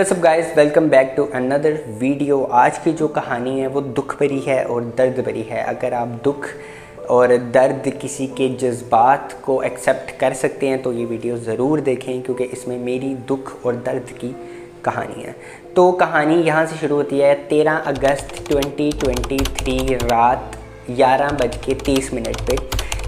What's up guys, welcome back to another video. आज की जो कहानी है वो दुख भरी है और दर्द भरी है। अगर आप दुख और दर्द किसी के जज्बात को एक्सेप्ट कर सकते हैं तो ये वीडियो ज़रूर देखें, क्योंकि इसमें मेरी दुख और दर्द की कहानी है। तो कहानी यहाँ से शुरू होती है 13 अगस्त 2023 रात 11:30 पे।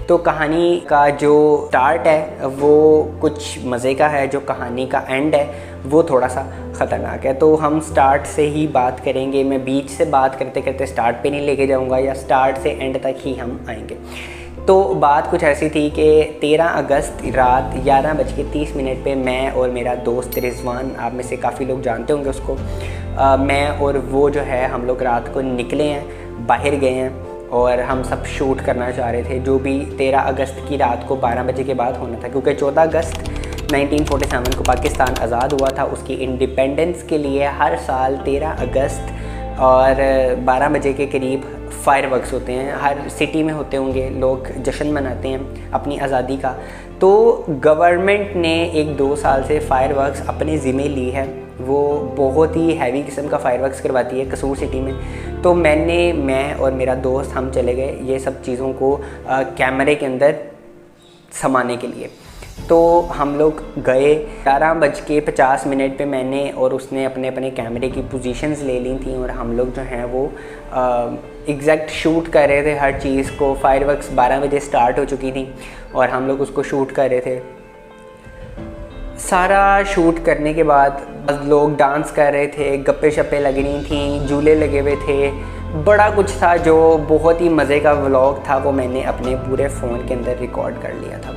तो कहानी का जो स्टार्ट है वो कुछ मज़े का है, जो कहानी का एंड है वो थोड़ा सा ख़तरनाक है। तो हम स्टार्ट से ही बात करेंगे। मैं बीच से बात करते करते स्टार्ट पे नहीं लेके जाऊंगा, या स्टार्ट से एंड तक ही हम आएंगे। तो बात कुछ ऐसी थी कि 13 अगस्त रात 11:30 पे मैं और मेरा दोस्त रिजवान, आप में से काफ़ी लोग जानते होंगे उसको, मैं और वो जो है हम लोग रात को निकले हैं, बाहर गए हैं और हम सब शूट करना चाह रहे थे, जो भी 13 अगस्त की रात को 12 बजे के बाद होना था, क्योंकि 14 अगस्त 1947 को पाकिस्तान आज़ाद हुआ था। उसकी इंडिपेंडेंस के लिए हर साल 13 अगस्त और 12 बजे के करीब फायरवर्क्स होते हैं। हर सिटी में होते होंगे, लोग जश्न मनाते हैं अपनी आज़ादी का। तो गवर्नमेंट ने 1-2 साल से फायरवर्क्स अपने ज़िम्मे ली है। वो बहुत ही हैवी किस्म का फायरवर्क्स करवाती है कसूर सिटी में। तो मैं और मेरा दोस्त हम चले गए ये सब चीज़ों को कैमरे के अंदर समाने के लिए। तो हम लोग गए 11:50 पे मैंने और उसने अपने अपने कैमरे की पोजीशंस ले ली थी और हम लोग जो हैं वो एग्जैक्ट शूट कर रहे थे हर चीज़ को। फायरवर्क्स 12 बजे स्टार्ट हो चुकी थी और हम लोग उसको शूट कर रहे थे। सारा शूट करने के बाद लोग डांस कर रहे थे, गप्पे शप्पे लग रही थी, झूले लगे हुए थे, बड़ा कुछ था जो बहुत ही मज़े का व्लॉग था। वो मैंने अपने पूरे फ़ोन के अंदर रिकॉर्ड कर लिया था।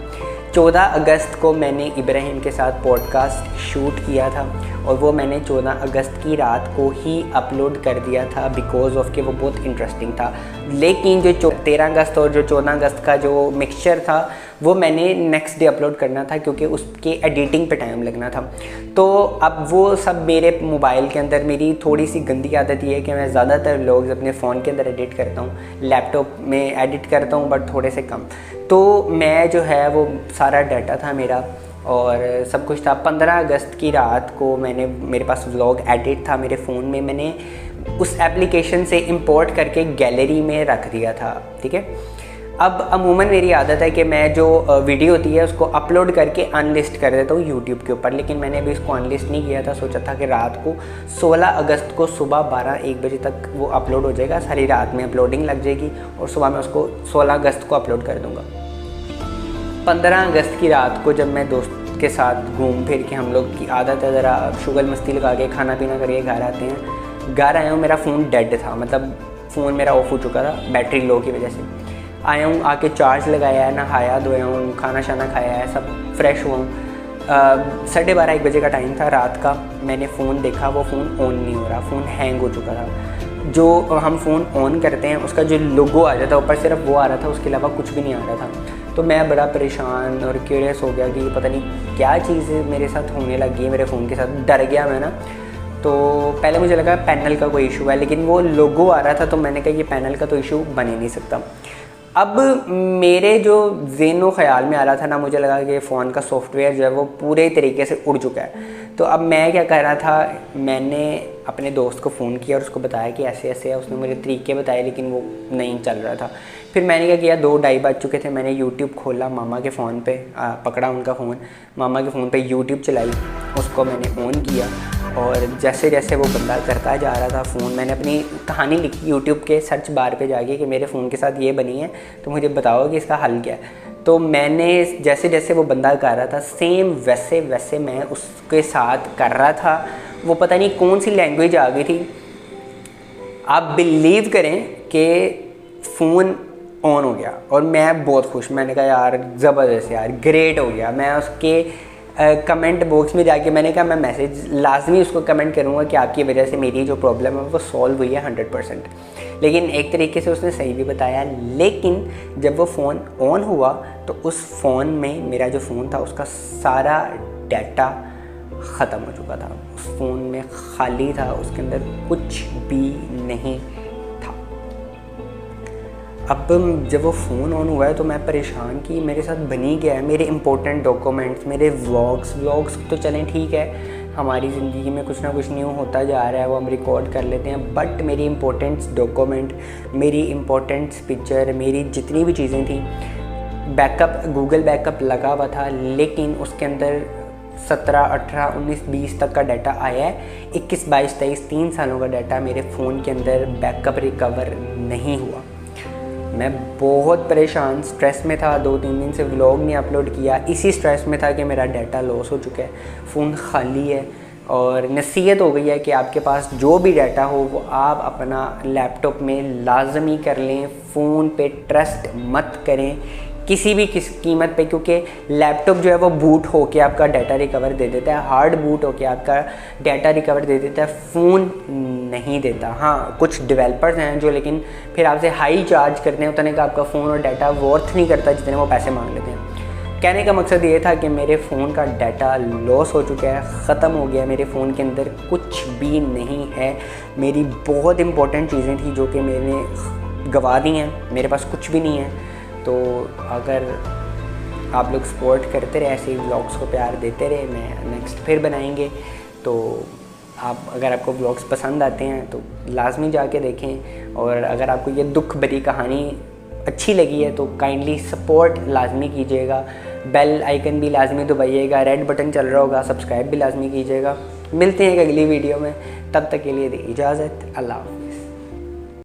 14 अगस्त को मैंने इब्राहिम के साथ पॉडकास्ट शूट किया था और वो मैंने 14 अगस्त की रात को ही अपलोड कर दिया था, बिकॉज ऑफ कि वो बहुत इंटरेस्टिंग था। लेकिन जो 13 अगस्त और जो 14 अगस्त का जो मिक्सचर था वो मैंने नेक्स्ट डे अपलोड करना था, क्योंकि उसके एडिटिंग पे टाइम लगना था। तो अब वो सब मेरे मोबाइल के अंदर, मेरी थोड़ी सी गंदी आदत ये है कि मैं ज़्यादातर व्लॉग्स अपने फ़ोन के अंदर एडिट करता हूँ, लैपटॉप में एडिट करता हूँ बट थोड़े से कम। तो मैं जो है वो सारा डाटा था मेरा और सब कुछ था। 15 अगस्त की रात को मेरे पास व्लॉग एडिट था मेरे फ़ोन में, मैंने उस एप्लीकेशन से इंपोर्ट करके गैलरी में रख दिया था। ठीक है। अब अमूमन मेरी आदत है कि मैं जो वीडियो होती है उसको अपलोड करके अनलिस्ट कर देता हूँ यूट्यूब के ऊपर, लेकिन मैंने अभी इसको अनलिस्ट नहीं किया था। सोचा था कि रात को 16 अगस्त को सुबह 12-1 बजे तक वो अपलोड हो जाएगा, सारी रात में अपलोडिंग लग जाएगी और सुबह मैं उसको 16 अगस्त को अपलोड कर दूँगा। 15 अगस्त की रात को जब मैं दोस्त के साथ घूम फिर के, हम लोग की आदत है ज़रा शुगर मस्ती लगा के खाना पीना करके घर आते हैं। घर आया हूँ, मेरा फ़ोन डेड था, मतलब फ़ोन मेरा ऑफ हो चुका था बैटरी लो की वजह से। आया हूँ, आके चार्ज लगाया है, नहाया धोया हूँ, खाना शाना खाया है, सब फ्रेश हुआ हूँ। 12:30-1 बजे का टाइम था रात का। मैंने फ़ोन देखा, वो फ़ोन ऑन नहीं हो रहा, फ़ोन हैंग हो चुका था। जो हम फ़ोन ऑन करते हैं उसका जो लोगो आ जाता है ऊपर, सिर्फ वो आ रहा था, उसके अलावा कुछ भी नहीं आ रहा था। तो मैं बड़ा परेशान और क्यूरियस हो गया कि पता नहीं क्या चीज़ मेरे साथ होने लगी है मेरे फ़ोन के साथ। डर गया मैं ना। तो पहले मुझे लगा पैनल का कोई इशू है, लेकिन वो लोगो आ रहा था तो मैंने कहा ये पैनल का तो इशू बन ही नहीं सकता। अब मेरे जो ज़हनो ख़याल में आ रहा था ना, मुझे लगा कि फ़ोन का सॉफ्टवेयर जो है वो पूरे तरीके से उड़ चुका है। तो अब मैं क्या कर रहा था, मैंने अपने दोस्त को फ़ोन किया और उसको बताया कि ऐसे ऐसे है। उसने मुझे तरीके बताए लेकिन वो नहीं चल रहा था। फिर मैंने क्या किया, 2-2:30 बज चुके थे, मैंने यूट्यूब खोला, मामा के फ़ोन पे पकड़ा उनका फ़ोन, मामा के फ़ोन पे यूट्यूब चलाई, उसको मैंने ऑन किया और जैसे जैसे वो बंदा करता जा रहा था फ़ोन, मैंने अपनी कहानी लिखी यूट्यूब के सर्च बार पे जाके कि मेरे फ़ोन के साथ ये बनी है, तो मुझे बताओ कि इसका हल क्या है। तो मैंने जैसे जैसे वो बंदा कर रहा था सेम वैसे वैसे मैं उसके साथ कर रहा था। वो पता नहीं कौन सी लैंग्वेज आ गई थी, आप बिलीव करें कि फ़ोन ऑन हो गया और मैं बहुत खुश। मैंने कहा यार ज़बरदस्त यार, ग्रेट हो गया। मैं उसके कमेंट बॉक्स में जाके मैंने कहा मैं मैसेज लाजमी उसको कमेंट करूँगा कि आपकी वजह से मेरी जो प्रॉब्लम है वो सॉल्व हुई है 100%। लेकिन एक तरीके से उसने सही भी बताया। लेकिन जब वो फ़ोन ऑन हुआ तो उस फ़ोन में, मेरा जो फ़ोन था उसका सारा डाटा ख़त्म हो चुका था। उस फ़ोन में खाली था, उसके अंदर कुछ भी नहीं था। अब जब वो फ़ोन ऑन हुआ है तो मैं परेशान कि मेरे साथ बनी गया है, मेरे इंपॉर्टेंट डॉक्यूमेंट्स, मेरे व्लॉग्स तो चलें ठीक है, हमारी ज़िंदगी में कुछ ना कुछ न्यू होता जा रहा है, वो हम रिकॉर्ड कर लेते हैं। बट मेरी इंपॉर्टेंट डॉक्यूमेंट, मेरी इंपॉर्टेंट पिक्चर, मेरी जितनी भी चीज़ें थी, बैकअप, गूगल बैकअप लगा हुआ था, लेकिन उसके अंदर 17, 18, 19, 20 तक का डाटा आया है। 21, 22, 23, 3 सालों का डाटा मेरे फ़ोन के अंदर बैकअप रिकवर नहीं हुआ। मैं बहुत परेशान, स्ट्रेस में था। 2-3 दिन से व्लॉग नहीं अपलोड किया, इसी स्ट्रेस में था कि मेरा डाटा लॉस हो चुका है, फ़ोन खाली है। और नसीहत हो गई है कि आपके पास जो भी डाटा हो वो आप अपना लैपटॉप में लाजमी कर लें। फ़ोन पे ट्रस्ट मत करें किसी भी कीमत पे, क्योंकि लैपटॉप जो है वो बूट होके आपका डाटा रिकवर दे देता है, हार्ड बूट होके आपका डाटा रिकवर दे देता है, फ़ोन नहीं देता। हाँ, कुछ डेवलपर्स हैं जो लेकिन फिर आपसे हाई चार्ज करते हैं उतने का आपका फ़ोन और डाटा वर्थ नहीं करता जितने वो पैसे मांग लेते हैं। कहने का मकसद ये था कि मेरे फ़ोन का डाटा लॉस हो चुका है, ख़त्म हो गया, मेरे फ़ोन के अंदर कुछ भी नहीं है। मेरी बहुत इंपॉर्टेंट चीज़ें थी जो कि मैंने गंवा दी हैं, मेरे पास कुछ भी नहीं है। तो अगर आप लोग सपोर्ट करते रहे, ऐसे ही व्लॉग्स को प्यार देते रहे, मैं नेक्स्ट फिर बनाएंगे। तो अगर आपको व्लॉग्स पसंद आते हैं तो लाजमी जाके देखें, और अगर आपको ये दुख भरी कहानी अच्छी लगी है तो काइंडली सपोर्ट लाजमी कीजिएगा। बेल आइकन भी लाजमी दबाइएगा, रेड बटन चल रहा होगा, सब्सक्राइब भी लाजमी कीजिएगा। मिलते हैं एक अगली वीडियो में, तब तक के लिए दी इजाज़त, अल्लाह।